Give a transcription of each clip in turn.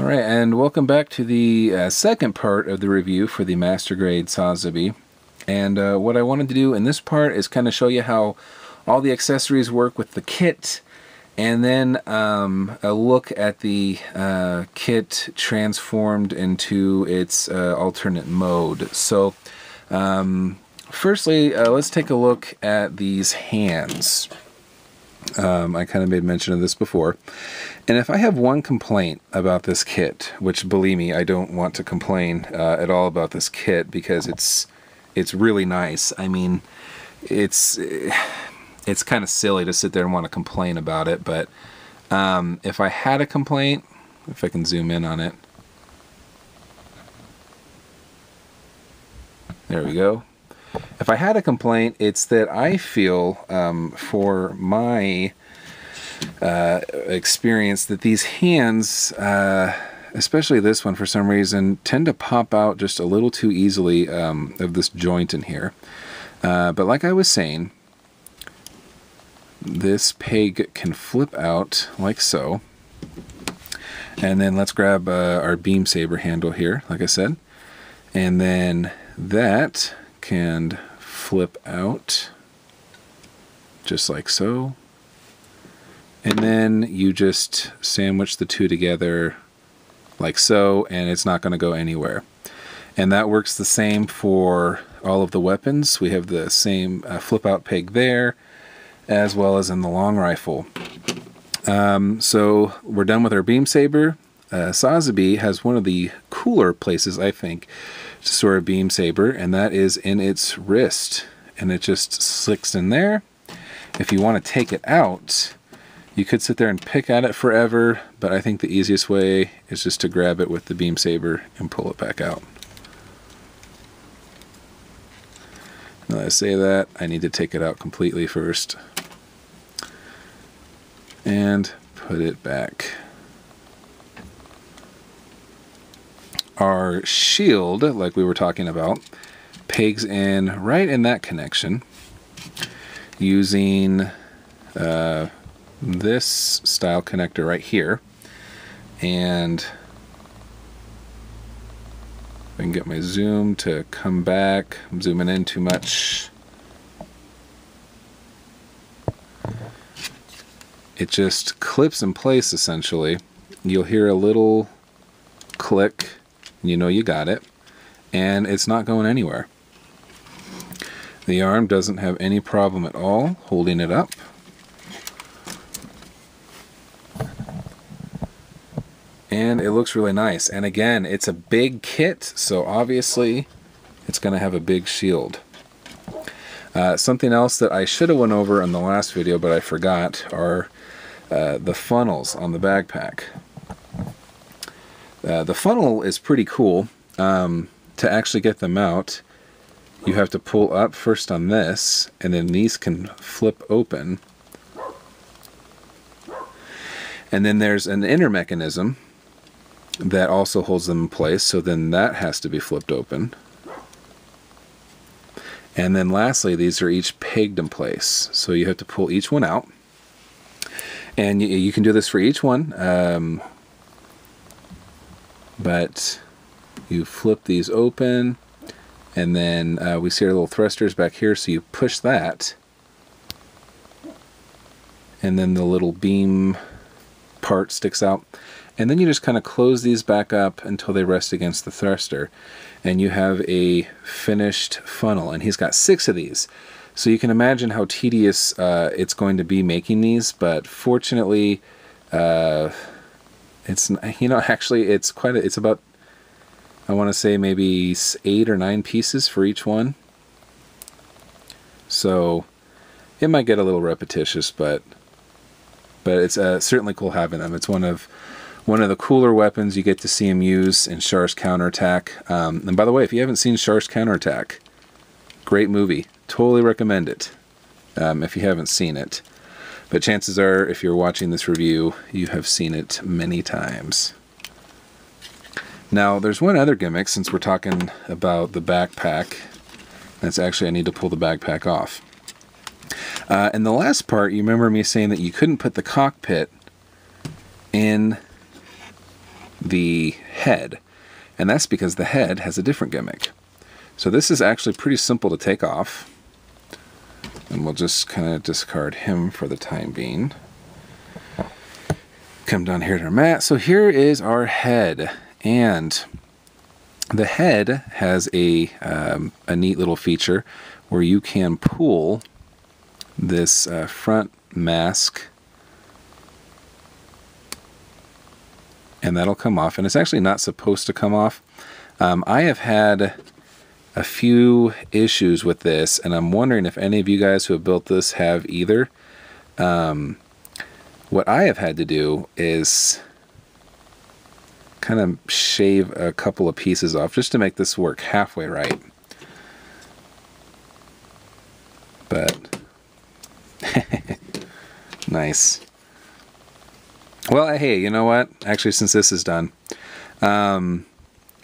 All right, and welcome back to the second part of the review for the Master Grade Sazabi. And what I wanted to do in this part is kind of show you how all the accessories work with the kit, and then a look at the kit transformed into its alternate mode. So firstly, let's take a look at these hands. I kind of made mention of this before. And if I have one complaint about this kit, which believe me, I don't want to complain at all about this kit because it's really nice. I mean, it's kind of silly to sit there and want to complain about it, but if I had a complaint, if I can zoom in on it, there we go. If I had a complaint, it's that I feel for my experience that these hands, especially this one for some reason, tend to pop out just a little too easily of this joint in here. But like I was saying, this peg can flip out like so. And then let's grab our beam saber handle here, like I said. And then that can flip out just like so. And then you just sandwich the two together like so, and it's not going to go anywhere. And that works the same for all of the weapons. We have the same flip out peg there, as well as in the long rifle. So we're done with our beam saber. Sazabi has one of the cooler places, I think, to store a beam saber, and that is in its wrist. And it just slicks in there. If you want to take it out, you could sit there and pick at it forever, but I think the easiest way is just to grab it with the beam saber and pull it back out. Now that I say that, I need to take it out completely first. And put it back. Our shield, like we were talking about, pegs in right in that connection using this style connector right here. And if I can get my zoom to come back, I'm zooming in too much. It just clips in place essentially. You'll hear a little click, you know you got it, and it's not going anywhere. The arm doesn't have any problem at all holding it up. And it looks really nice. And again, it's a big kit, so obviously it's going to have a big shield. Something else that I should have went over in the last video, but I forgot, are the funnels on the backpack. The funnel is pretty cool. To actually get them out, you have to pull up first on this, and then these can flip open. And then there's an inner mechanism that also holds them in place, so then that has to be flipped open. And then lastly, these are each pegged in place, so you have to pull each one out. And you can do this for each one, but you flip these open, and then we see our little thrusters back here, so you push that, and then the little beam part sticks out. And then you just kind of close these back up until they rest against the thruster. And you have a finished funnel. And he's got 6 of these. So you can imagine how tedious it's going to be making these. But fortunately, it's, you know, actually it's quite a, it's about, I want to say maybe 8 or 9 pieces for each one. So it might get a little repetitious, but it's certainly cool having them. It's one of the cooler weapons you get to see him use in Char's Counterattack. And by the way, if you haven't seen Char's Counterattack, great movie. Totally recommend it if you haven't seen it. But chances are, if you're watching this review, you have seen it many times. Now, there's one other gimmick, since we're talking about the backpack. That's actually, I need to pull the backpack off. In the last part, you remember me saying that you couldn't put the cockpit in the head. And that's because the head has a different gimmick. So this is actually pretty simple to take off. And we'll just kind of discard him for the time being. Come down here to our mat. So here is our head. And the head has a neat little feature where you can pull this front mask, and that'll come off. And it's actually not supposed to come off. I have had a few issues with this, and I'm wondering if any of you guys who have built this have either. What I have had to do is kind of shave a couple of pieces off just to make this work halfway right. But nice. Well, hey, you know what? Actually, since this is done,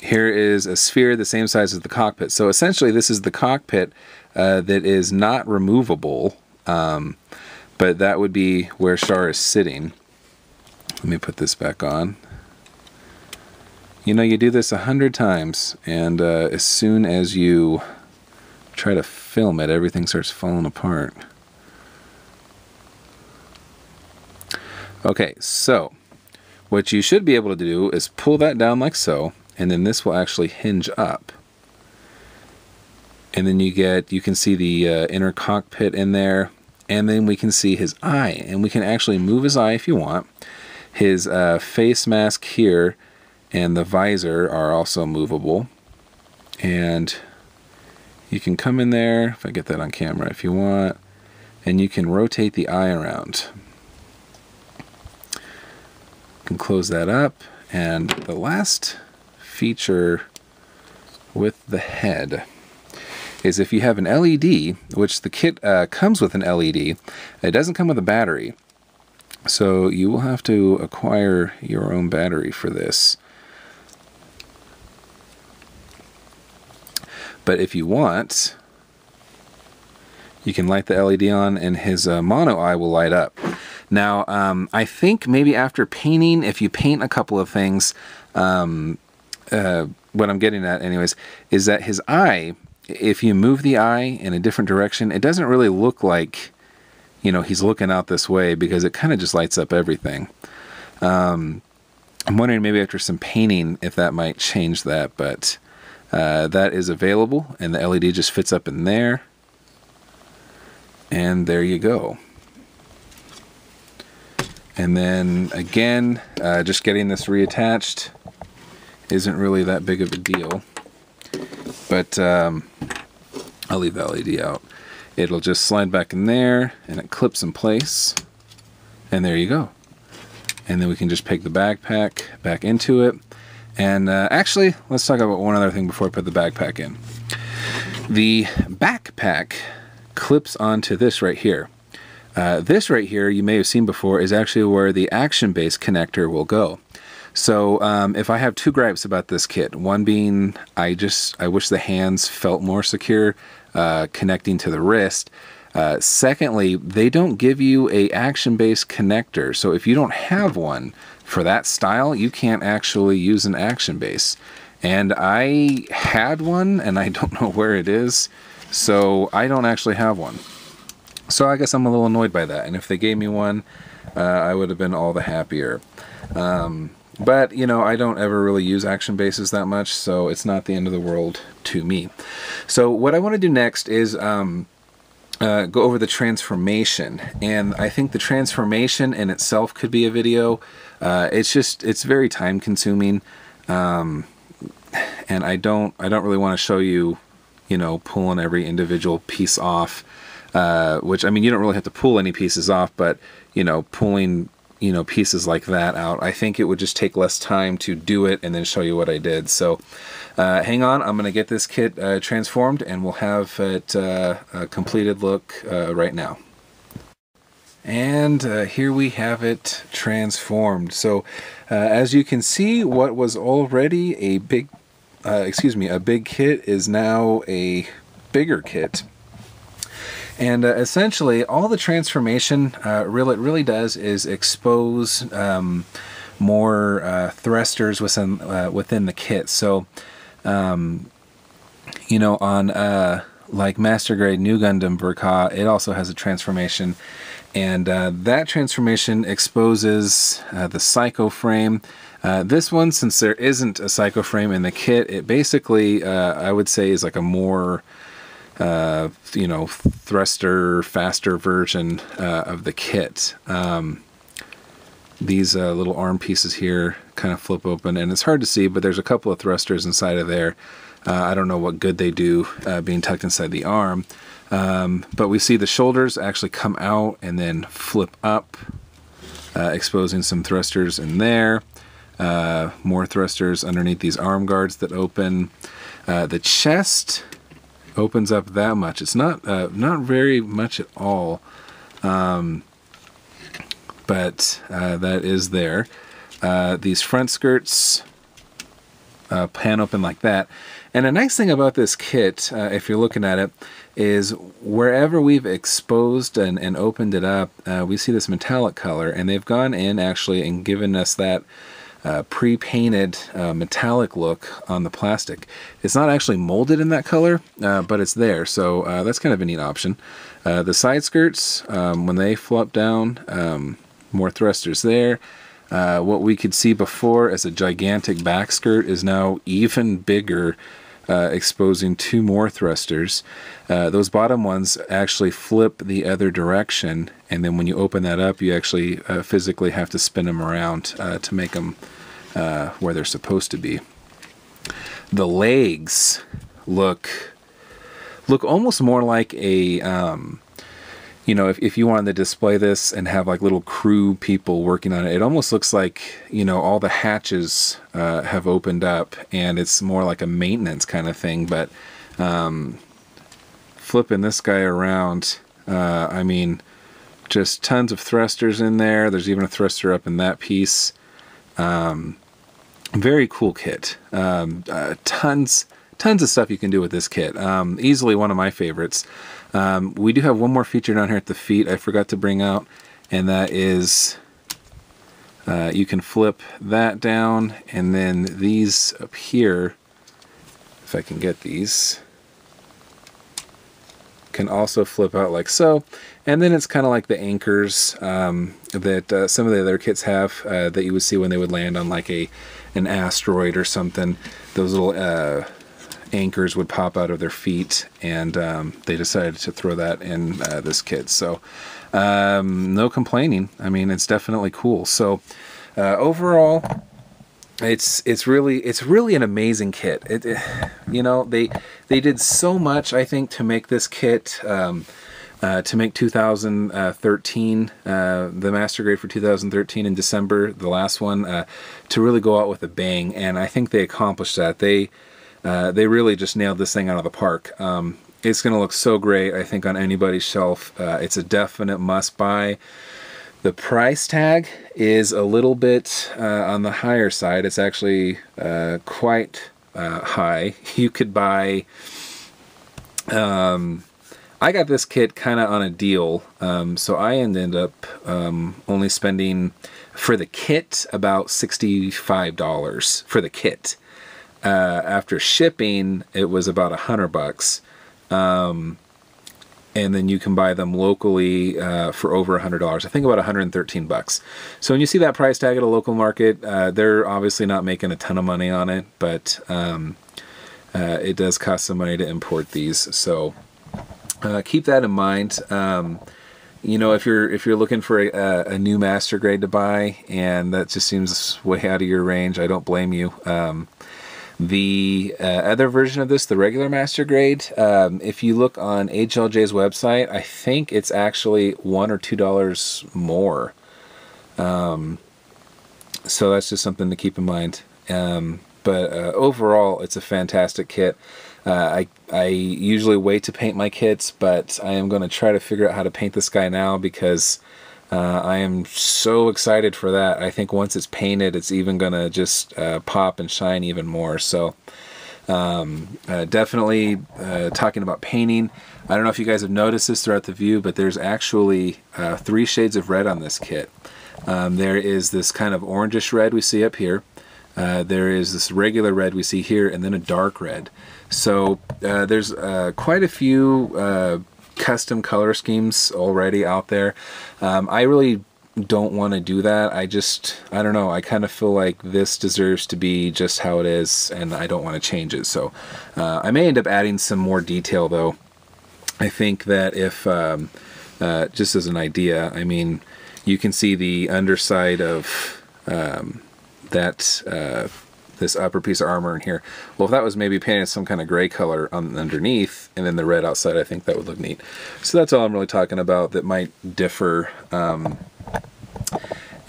here is a sphere the same size as the cockpit. So essentially, this is the cockpit that is not removable, but that would be where Shar is sitting. Let me put this back on. You know, you do this 100 times, and as soon as you try to film it, everything starts falling apart. Okay, so what you should be able to do is pull that down like so, and then this will actually hinge up. And then you can see the inner cockpit in there, and then we can see his eye, and we can actually move his eye if you want. His face mask here and the visor are also movable, and you can come in there, if I get that on camera if you want, and you can rotate the eye around. You can close that up, and the last feature with the head is if you have an LED, which the kit comes with an LED, it doesn't come with a battery. So you will have to acquire your own battery for this. But if you want, you can light the LED on and his mono eye will light up. Now, I think maybe after painting, if you paint a couple of things, what I'm getting at anyways, is that his eye, if you move the eye in a different direction, it doesn't really look like, you know, he's looking out this way, because it kind of just lights up everything. I'm wondering maybe after some painting if that might change that, but that is available, and the LED just fits up in there. And there you go. And then again, just getting this reattached isn't really that big of a deal. But I'll leave the LED out. It'll just slide back in there, and it clips in place. And there you go. And then we can just peg the backpack back into it. And actually, let's talk about one other thing before I put the backpack in. The backpack clips onto this right here. This right here, you may have seen before, is actually where the action base connector will go. So if I have two gripes about this kit, one being I wish the hands felt more secure connecting to the wrist. Secondly, they don't give you a action base connector. So if you don't have one for that style, you can't actually use an action base. And I had one, and I don't know where it is, so I don't actually have one. So I guess I'm a little annoyed by that, and if they gave me one, I would have been all the happier. But, you know, I don't ever really use action bases that much, so it's not the end of the world to me. So what I want to do next is go over the transformation, and I think the transformation in itself could be a video. It's very time consuming, and I don't really want to show you, you know, pulling every individual piece off, which, I mean, you don't really have to pull any pieces off, but, you know, pulling, you know, pieces like that out, I think it would just take less time to do it and then show you what I did. So hang on, I'm going to get this kit transformed, and we'll have it a completed look right now. And here we have it transformed. So as you can see, what was already a big kit is now a bigger kit. And essentially, all the transformation really does is expose more thrusters within the kit. So, you know, on like Master Grade New Gundam Ver Ka, it also has a transformation, and that transformation exposes the Psycho frame. This one, since there isn't a Psycho frame in the kit, it basically, I would say, is like a more, you know, thruster, faster version of the kit. These little arm pieces here kind of flip open, and it's hard to see, but there's a couple of thrusters inside of there. I don't know what good they do being tucked inside the arm, but we see the shoulders actually come out and then flip up, exposing some thrusters in there. More thrusters underneath these arm guards that open. The chest opens up that much. It's not very much at all, but that is there. These front skirts pan open like that. And a nice thing about this kit, if you're looking at it, is wherever we've exposed and opened it up, we see this metallic color, and they've gone in actually and given us that pre-painted metallic look on the plastic. It's not actually molded in that color, but it's there, so that's kind of a neat option. The side skirts, when they flop down, more thrusters there. What we could see before as a gigantic back skirt is now even bigger, exposing 2 more thrusters. Those bottom ones actually flip the other direction, and then when you open that up, you actually physically have to spin them around to make them where they're supposed to be. The legs look almost more like a you know, if you wanted to display this and have like little crew people working on it, it almost looks like, you know, all the hatches have opened up, and it's more like a maintenance kind of thing. But flipping this guy around, I mean, just tons of thrusters in there. There's even a thruster up in that piece. Very cool kit. Tons of stuff you can do with this kit. Easily one of my favorites. We do have one more feature down here at the feet I forgot to bring out, and that is you can flip that down, and then these up here, if I can get these, can also flip out like so. And then it's kind of like the anchors that some of the other kits have that you would see when they would land on like an asteroid or something. Those little anchors would pop out of their feet, and they decided to throw that in this kit. So no complaining. I mean, it's definitely cool. So overall, it's really an amazing kit. You know, they did so much, I think, to make this kit, to make 2013, the Master Grade for 2013 in December, the last one, to really go out with a bang. And I think they accomplished that. They really just nailed this thing out of the park. It's going to look so great, I think, on anybody's shelf. It's a definite must-buy. The price tag is a little bit on the higher side. It's actually quite high. You could buy... I got this kit kind of on a deal, so I ended up only spending, for the kit, about $65 for the kit. After shipping, it was about $100, and then you can buy them locally for over $100. I think about $113. So when you see that price tag at a local market, they're obviously not making a ton of money on it, but it does cost some money to import these. So keep that in mind. You know, if you're looking for a new Master Grade to buy, and that just seems way out of your range, I don't blame you. The other version of this, the regular Master Grade, if you look on HLJ's website, I think it's actually $1 or $2 more. So that's just something to keep in mind. But overall, it's a fantastic kit. I usually wait to paint my kits, but I am going to try to figure out how to paint this guy now, because I am so excited for that. I think once it's painted, it's even going to just pop and shine even more. So definitely talking about painting, I don't know if you guys have noticed this throughout the view, but there's actually 3 shades of red on this kit. There is this kind of orangish red we see up here. There is this regular red we see here, and then a dark red. So there's quite a few custom color schemes already out there. I really don't want to do that. I don't know, I kind of feel like this deserves to be just how it is, and I don't want to change it. So I may end up adding some more detail though. I think that if just as an idea, I mean, you can see the underside of this upper piece of armor in here. Well, if that was maybe painted some kind of gray color on underneath and then the red outside, I think that would look neat. So that's all I'm really talking about that might differ.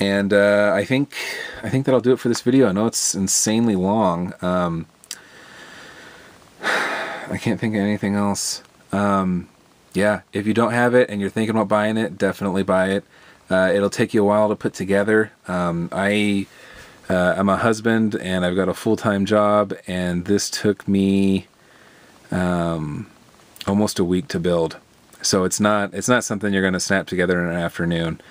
And I think that'll do it for this video. I know it's insanely long. I can't think of anything else. Yeah, if you don't have it and you're thinking about buying it, definitely buy it. It'll take you a while to put together. I'm a husband and I've got a full-time job, and this took me almost a week to build. So it's not something you're going to snap together in an afternoon.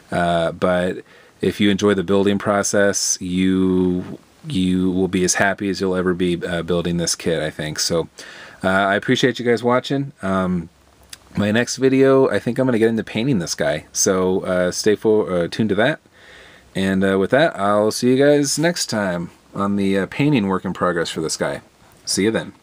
But if you enjoy the building process, you will be as happy as you'll ever be building this kit, I think. So I appreciate you guys watching. My next video, I think I'm going to get into painting this guy. So stay tuned to that. And with that, I'll see you guys next time on the painting work in progress for this guy. See you then.